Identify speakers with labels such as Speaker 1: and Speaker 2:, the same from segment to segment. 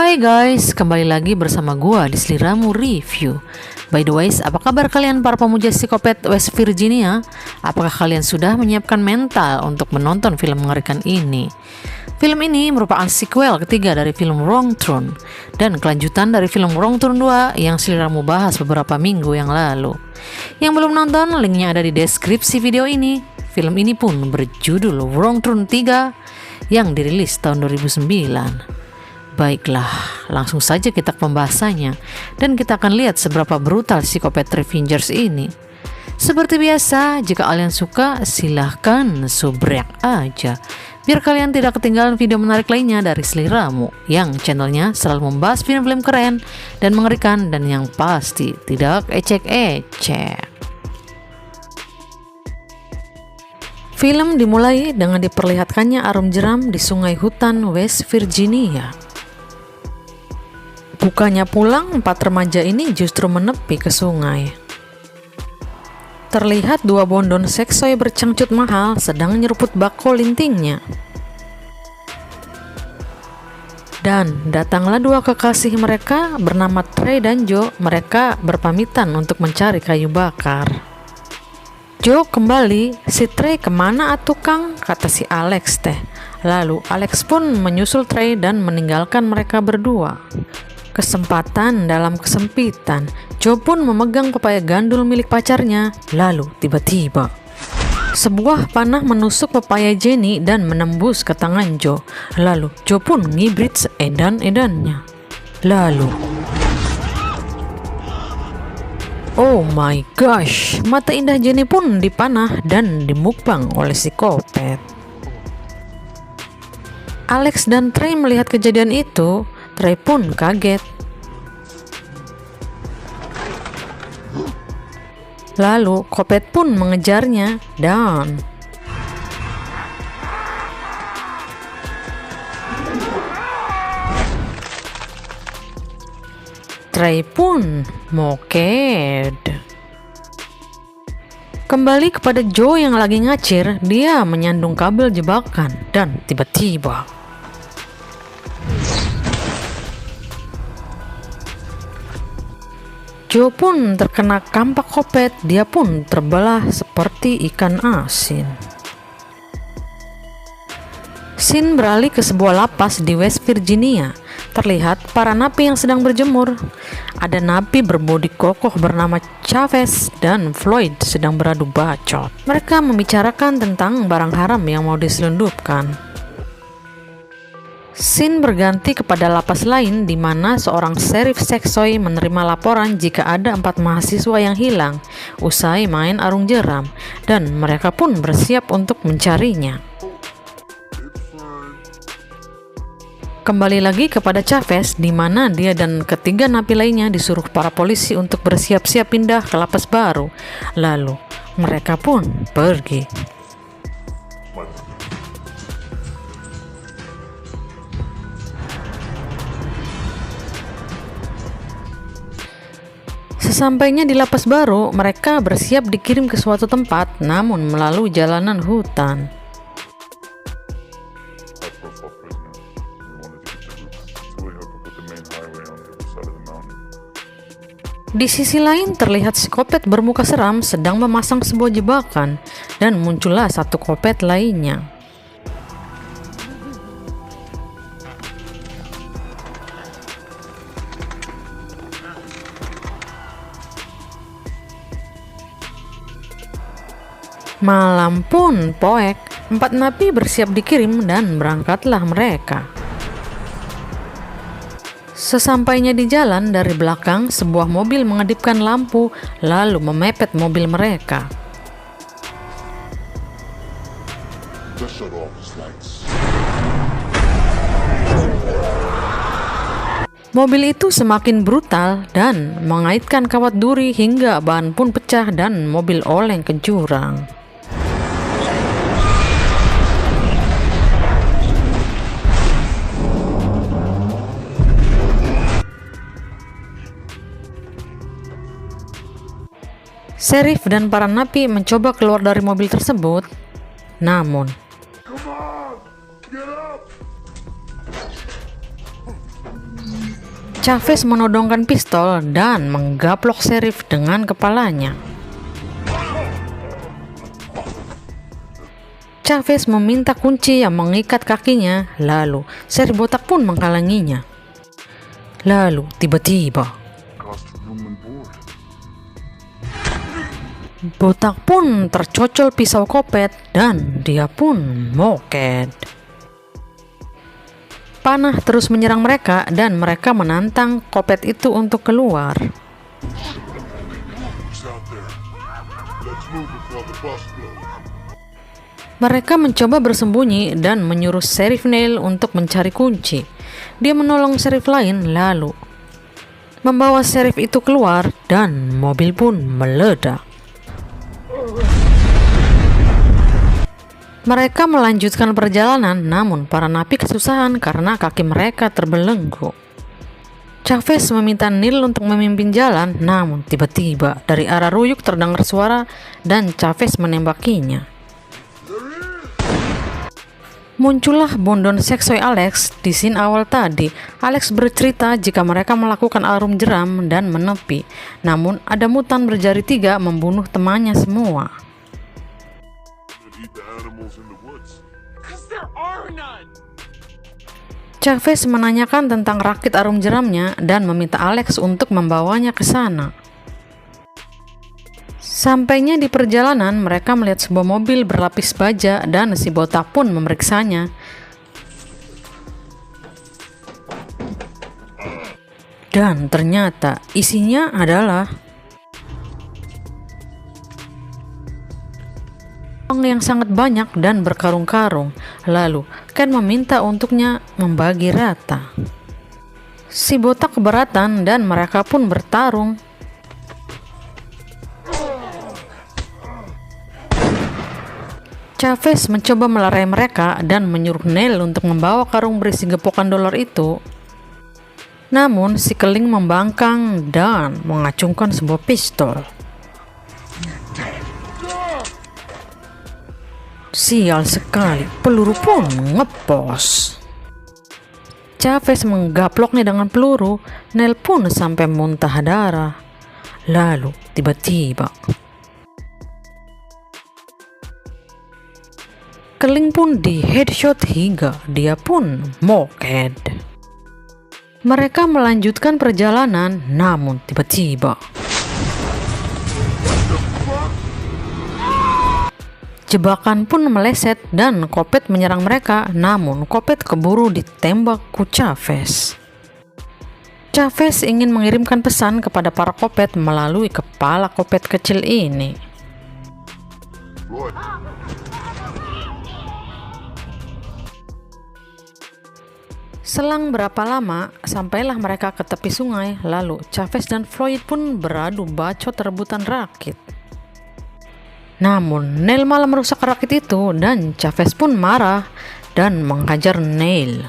Speaker 1: Hai guys, kembali lagi bersama gua di Sliramu Review. By the way, apa kabar kalian para pemuja psikopat West Virginia? Apakah kalian sudah menyiapkan mental untuk menonton film mengerikan ini? Film ini merupakan sequel ketiga dari film Wrong Turn dan kelanjutan dari film Wrong Turn 2 yang Sliramu bahas beberapa minggu yang lalu. Yang belum nonton, linknya ada di deskripsi video ini. Film ini pun berjudul Wrong Turn 3 yang dirilis tahun 2009. Baiklah, langsung saja kita ke pembahasannya dan kita akan lihat seberapa brutal psikopat Revengers ini. Seperti biasa, jika kalian suka silahkan subrek aja biar kalian tidak ketinggalan video menarik lainnya dari Sliramu yang channelnya selalu membahas film-film keren dan mengerikan dan yang pasti tidak ecek-ecek. Film dimulai dengan diperlihatkannya arum jeram di sungai hutan West Virginia. Bukannya pulang, 4 remaja ini justru menepi ke sungai. Terlihat 2 bondon seksoi bercangcut mahal sedang nyeruput bako lintingnya. Dan datanglah 2 kekasih mereka bernama Trey dan Joe. Mereka berpamitan untuk mencari kayu bakar. Joe kembali, si Trey kemana atuh Kang? Kata si Alex teh. Lalu Alex pun menyusul Trey dan meninggalkan mereka berdua. Kesempatan dalam kesempitan, Joe pun memegang pepaya gandul milik pacarnya. Lalu tiba-tiba sebuah panah menusuk pepaya Jenny dan menembus ke tangan Joe. Lalu Joe pun ngibrit seedan-edannya. Lalu oh my gosh, mata indah Jenny pun dipanah dan dimukbang oleh psikopat. Alex dan Trey melihat kejadian itu. Trey pun kaget. Lalu Kopet pun mengejarnya dan Trey pun moked. Kembali kepada Joe yang lagi ngacir, dia menyandung kabel jebakan dan tiba-tiba Joe pun terkena kampak Kopet. Dia pun terbelah seperti ikan asin. Scene beralih ke sebuah lapas di West Virginia. Terlihat para napi yang sedang berjemur. Ada napi berbodi kokoh bernama Chavez dan Floyd sedang beradu bacot. Mereka membicarakan tentang barang haram yang mau diselundupkan. Scene berganti kepada lapas lain di mana seorang sheriff seksoi menerima laporan jika ada 4 mahasiswa yang hilang usai main arung jeram dan mereka pun bersiap untuk mencarinya. Kembali lagi kepada Chavez di mana dia dan ketiga napi lainnya disuruh para polisi untuk bersiap-siap pindah ke lapas baru. Lalu mereka pun pergi. Sesampainya di lapas baru, mereka bersiap dikirim ke suatu tempat, namun melalui jalanan hutan. Di sisi lain terlihat psikopat bermuka seram sedang memasang sebuah jebakan, dan muncullah satu kopet lainnya. Malam pun poek, 4 napi bersiap dikirim dan berangkatlah mereka. Sesampainya di jalan, dari belakang sebuah mobil mengedipkan lampu lalu memepet mobil mereka. Mobil itu semakin brutal dan mengaitkan kawat duri hingga ban pun pecah dan mobil oleng ke jurang. Sheriff dan para napi mencoba keluar dari mobil tersebut, namun Chavez menodongkan pistol dan menggaplok Sheriff dengan kepalanya. Chavez meminta kunci yang mengikat kakinya, lalu Sheriff botak pun menghalanginya. Lalu tiba-tiba botak pun tercocol pisau kopet dan dia pun moket. Panah terus menyerang mereka dan mereka menantang kopet itu untuk keluar. Mereka mencoba bersembunyi dan menyuruh Sheriff Neil untuk mencari kunci. Dia menolong Sheriff lain lalu membawa Sheriff itu keluar dan mobil pun meledak. Mereka melanjutkan perjalanan, namun para napi kesusahan karena kaki mereka terbelenggu. Chavez meminta Neil untuk memimpin jalan, namun tiba-tiba dari arah ruyuk terdengar suara dan Chavez menembakinya. Muncullah Bondon Seksoi Alex. Di scene awal tadi, Alex bercerita jika mereka melakukan arum jeram dan menepi, namun ada mutan berjari 3 membunuh temannya semua. Chavez menanyakan tentang rakit arum jeramnya dan meminta Alex untuk membawanya ke sana. Sampainya di perjalanan, mereka melihat sebuah mobil berlapis baja dan si botak pun memeriksanya. Dan ternyata isinya adalah uang yang sangat banyak dan berkarung-karung. Lalu Ken meminta untuknya membagi rata. Si botak keberatan dan mereka pun bertarung. Chavez mencoba melerai mereka dan menyuruh Neil untuk membawa karung berisi gepokan dolar itu. Namun si keling membangkang dan mengacungkan sebuah pistol. Sial sekali, peluru pun ngepos. Chavez menggaploknya dengan peluru. Neil pun sampai muntah darah. Lalu tiba-tiba keling pun di headshot hingga dia pun moket. Mereka melanjutkan perjalanan, namun tiba-tiba jebakan pun meleset dan kopet menyerang mereka, namun kopet keburu ditembak ku Chavez. Chavez ingin mengirimkan pesan kepada para kopet melalui kepala kopet kecil ini. Selang berapa lama, sampailah mereka ke tepi sungai, lalu Chavez dan Floyd pun beradu bacot rebutan rakit. Namun, Neil malah merusak rakit itu dan Chavez pun marah dan menghajar Neil.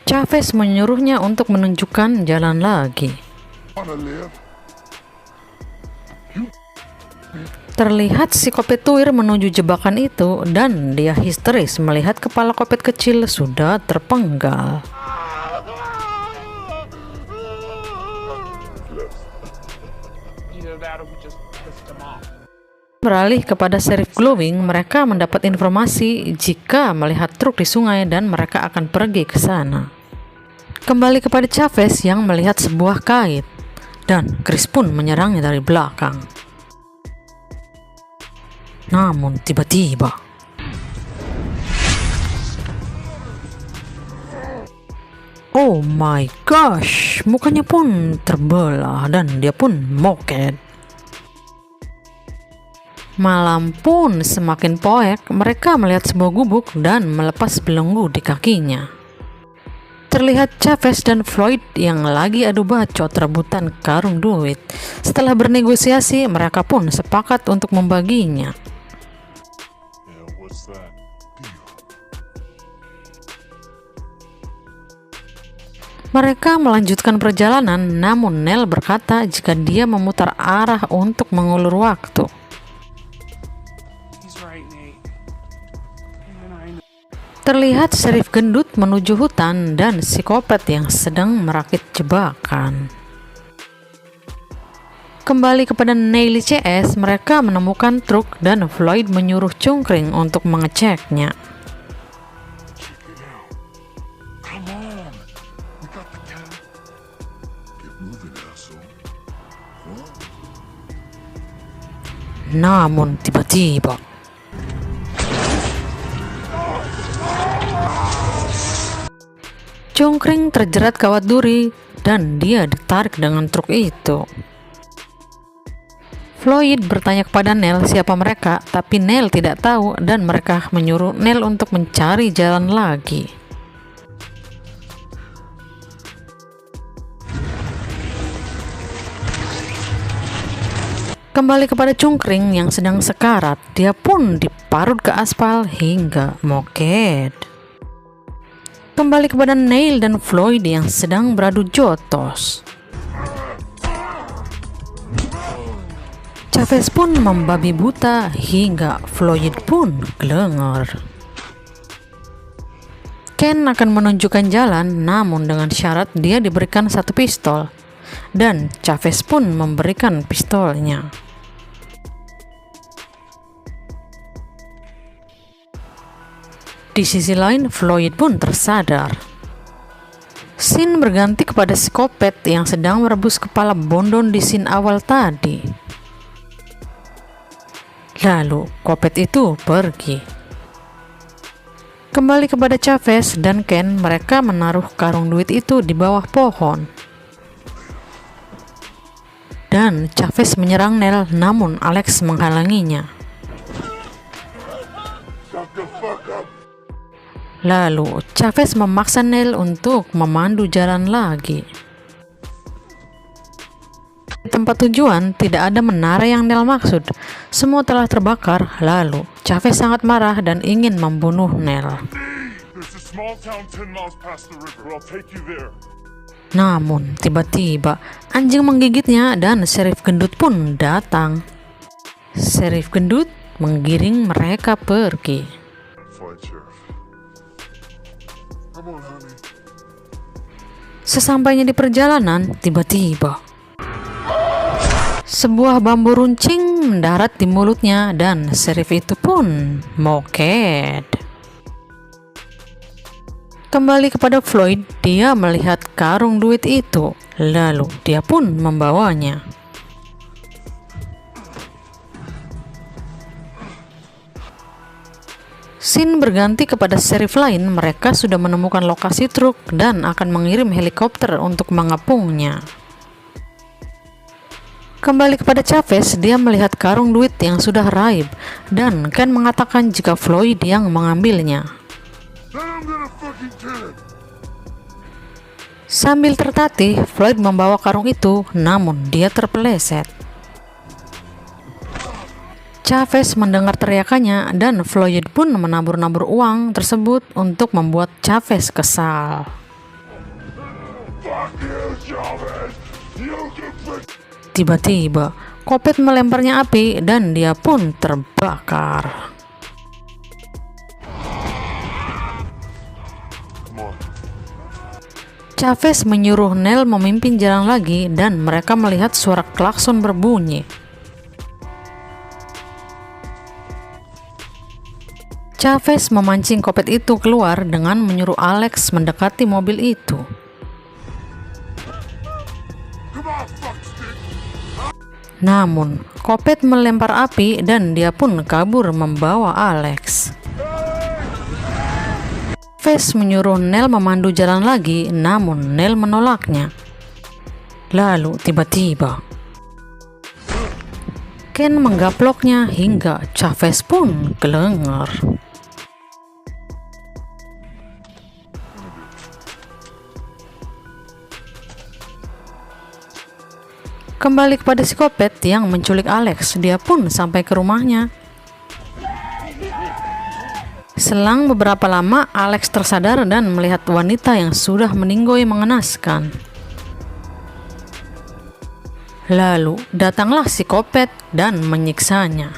Speaker 1: Chavez menyuruhnya untuk menunjukkan jalan lagi. Terlihat si kopet tuir menuju jebakan itu dan dia histeris melihat kepala kopet kecil sudah terpenggal. Beralih kepada Sheriff Glowing, mereka mendapat informasi jika melihat truk di sungai dan mereka akan pergi ke sana. Kembali kepada Chavez yang melihat sebuah kait dan Chris pun menyerangnya dari belakang. Namun tiba-tiba oh my gosh, mukanya pun terbelah dan dia pun moket. Malam pun semakin poek, mereka melihat sebuah gubuk dan melepas belenggu di kakinya. Terlihat Chavez dan Floyd yang lagi adu bacot rebutan karung duit. Setelah bernegosiasi, mereka pun sepakat untuk membaginya. Mereka melanjutkan perjalanan, namun Neil berkata jika dia memutar arah untuk mengulur waktu. Terlihat Sheriff gendut menuju hutan dan psikopat yang sedang merakit jebakan. Kembali kepada Neil CS, mereka menemukan truk dan Floyd menyuruh Cungkring untuk mengeceknya. Namun tiba-tiba Cungkring terjerat kawat duri dan dia ditarik dengan truk itu. Floyd bertanya kepada Neil siapa mereka, tapi Neil tidak tahu dan mereka menyuruh Neil untuk mencari jalan lagi. Kembali kepada Cungkring yang sedang sekarat, dia pun diparut ke aspal hingga moket. Kembali kepada Neil dan Floyd yang sedang beradu jotos. Chavez pun membabi buta hingga Floyd pun kelengar. Ken akan menunjukkan jalan, namun dengan syarat dia diberikan satu pistol, dan Chavez pun memberikan pistolnya. Di sisi lain, Floyd pun tersadar. Scene berganti kepada psikopat yang sedang merebus kepala Bondon di scene awal tadi. Lalu, kopet itu pergi. Kembali kepada Chavez dan Ken, mereka menaruh karung duit itu di bawah pohon. Dan Chavez menyerang Neil, namun Alex menghalanginya. Lalu, Chavez memaksa Neil untuk memandu jalan lagi. Di tempat tujuan, tidak ada menara yang Neil maksud. Semua telah terbakar, lalu Chavez sangat marah dan ingin membunuh Neil. Namun, tiba-tiba, anjing menggigitnya dan Sheriff gendut pun datang. Sheriff gendut menggiring mereka pergi. Sesampainya di perjalanan, tiba-tiba sebuah bambu runcing mendarat di mulutnya dan Sheriff itu pun moket. Kembali kepada Floyd, dia melihat karung duit itu, lalu dia pun membawanya. Scene berganti kepada sheriff lain, mereka sudah menemukan lokasi truk dan akan mengirim helikopter untuk mengepungnya. Kembali kepada Chavez, dia melihat karung duit yang sudah raib dan Ken mengatakan jika Floyd yang mengambilnya. Sambil tertatih, Floyd membawa karung itu, namun dia terpeleset. Chavez mendengar teriakannya dan Floyd pun menabur-nabur uang tersebut untuk membuat Chavez kesal. Tiba-tiba, Kopet melemparnya api dan dia pun terbakar. Chavez menyuruh Neil memimpin jalan lagi dan mereka melihat suara klakson berbunyi. Chavez memancing Kopet itu keluar dengan menyuruh Alex mendekati mobil itu. Namun, Kopet melempar api dan dia pun kabur membawa Alex. Chavez menyuruh Neil memandu jalan lagi, namun Neil menolaknya. Lalu tiba-tiba Ken menggaploknya hingga Chavez pun kelengar. Kembali kepada psikopat yang menculik Alex, dia pun sampai ke rumahnya. Selang beberapa lama, Alex tersadar dan melihat wanita yang sudah meninggoy mengenaskan. Lalu datanglah psikopat dan menyiksanya.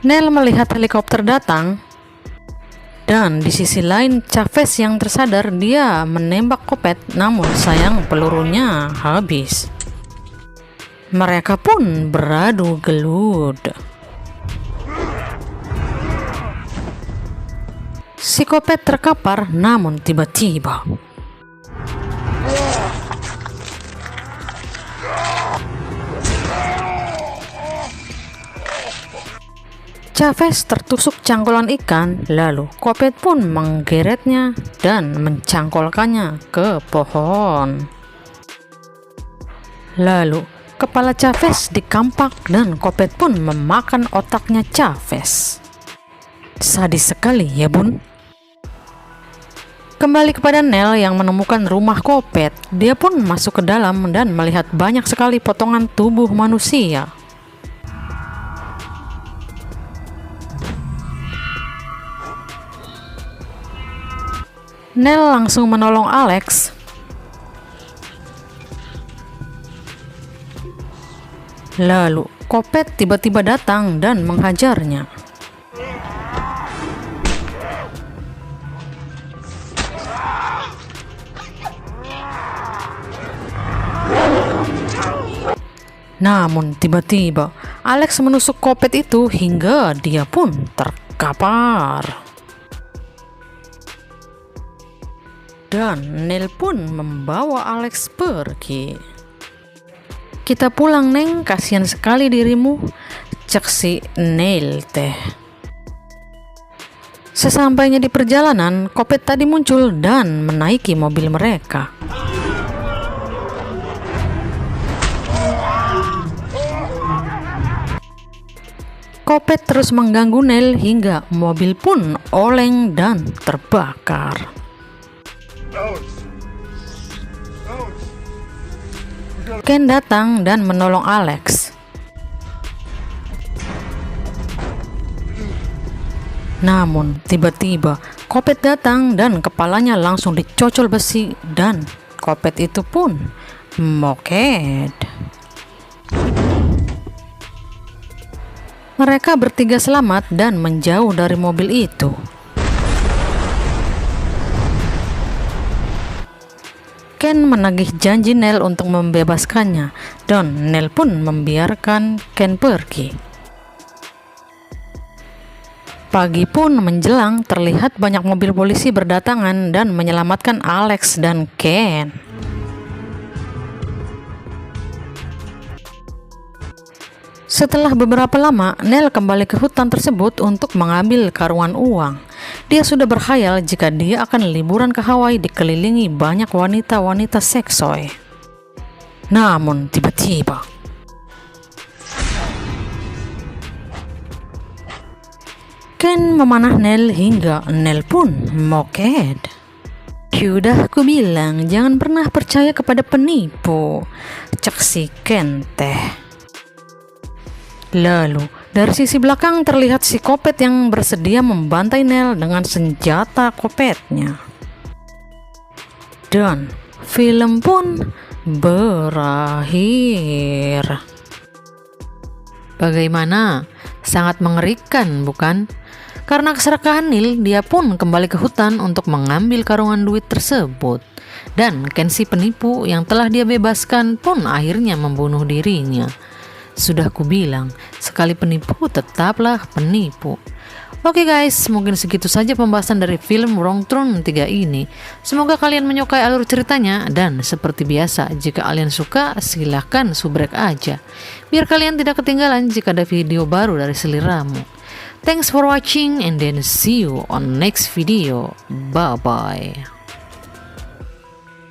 Speaker 1: Nel melihat helikopter datang, dan di sisi lain Chavez yang tersadar. Dia menembak Kopet, namun sayang pelurunya habis. Mereka pun beradu gelut. Si Kopet terkapar, namun tiba-tiba Chavez tertusuk cangkulan ikan, lalu Kopet pun menggeretnya dan mencangkolkannya ke pohon. Lalu kepala Chavez dikampak dan Kopet pun memakan otaknya Chavez. Sadis sekali ya bun. Kembali kepada Nel yang menemukan rumah Kopet. Dia pun masuk ke dalam dan melihat banyak sekali potongan tubuh manusia. Nel langsung menolong Alex. Lalu Kopet tiba-tiba datang dan menghajarnya. Namun tiba-tiba Alex menusuk Kopet itu hingga dia pun terkapar. Dan Nel pun membawa Alex pergi. Kita pulang neng, kasihan sekali dirimu, cek si Nel teh. Sesampainya di perjalanan, Kopet tadi muncul dan menaiki mobil mereka. Kopet terus mengganggu Nel hingga mobil pun oleng dan terbakar. Ken datang dan menolong Alex. Namun tiba-tiba Kopet datang dan kepalanya langsung dicocol besi dan Kopet itu pun moket. Mereka bertiga selamat dan menjauh dari mobil itu. Ken menagih janji Nel untuk membebaskannya, dan Nel pun membiarkan Ken pergi. Pagi pun menjelang, terlihat banyak mobil polisi berdatangan dan menyelamatkan Alex dan Ken. Setelah beberapa lama, Nel kembali ke hutan tersebut untuk mengambil karungan uang. Dia sudah berkhayal jika dia akan liburan ke Hawaii dikelilingi banyak wanita-wanita seksoi. Namun tiba-tiba Ken memanah Nel hingga Nel pun moket. Sudah aku bilang jangan pernah percaya kepada penipu, cek si Ken teh. Lalu, dari sisi belakang terlihat si Kopet yang bersedia membantai Nel dengan senjata Kopetnya. Dan film pun berakhir. Bagaimana? Sangat mengerikan, bukan? Karena keserakahan Nel, dia pun kembali ke hutan untuk mengambil karungan duit tersebut. Dan Ken si penipu yang telah dia bebaskan pun akhirnya membunuh dirinya. Sudah kubilang, sekali penipu tetaplah penipu. Oke guys, mungkin segitu saja pembahasan dari film Wrong Turn 3 ini. Semoga kalian menyukai alur ceritanya, dan seperti biasa, jika kalian suka silahkan subrek aja, biar kalian tidak ketinggalan jika ada video baru dari seliramu. Thanks for watching and then see you on next video. Bye bye.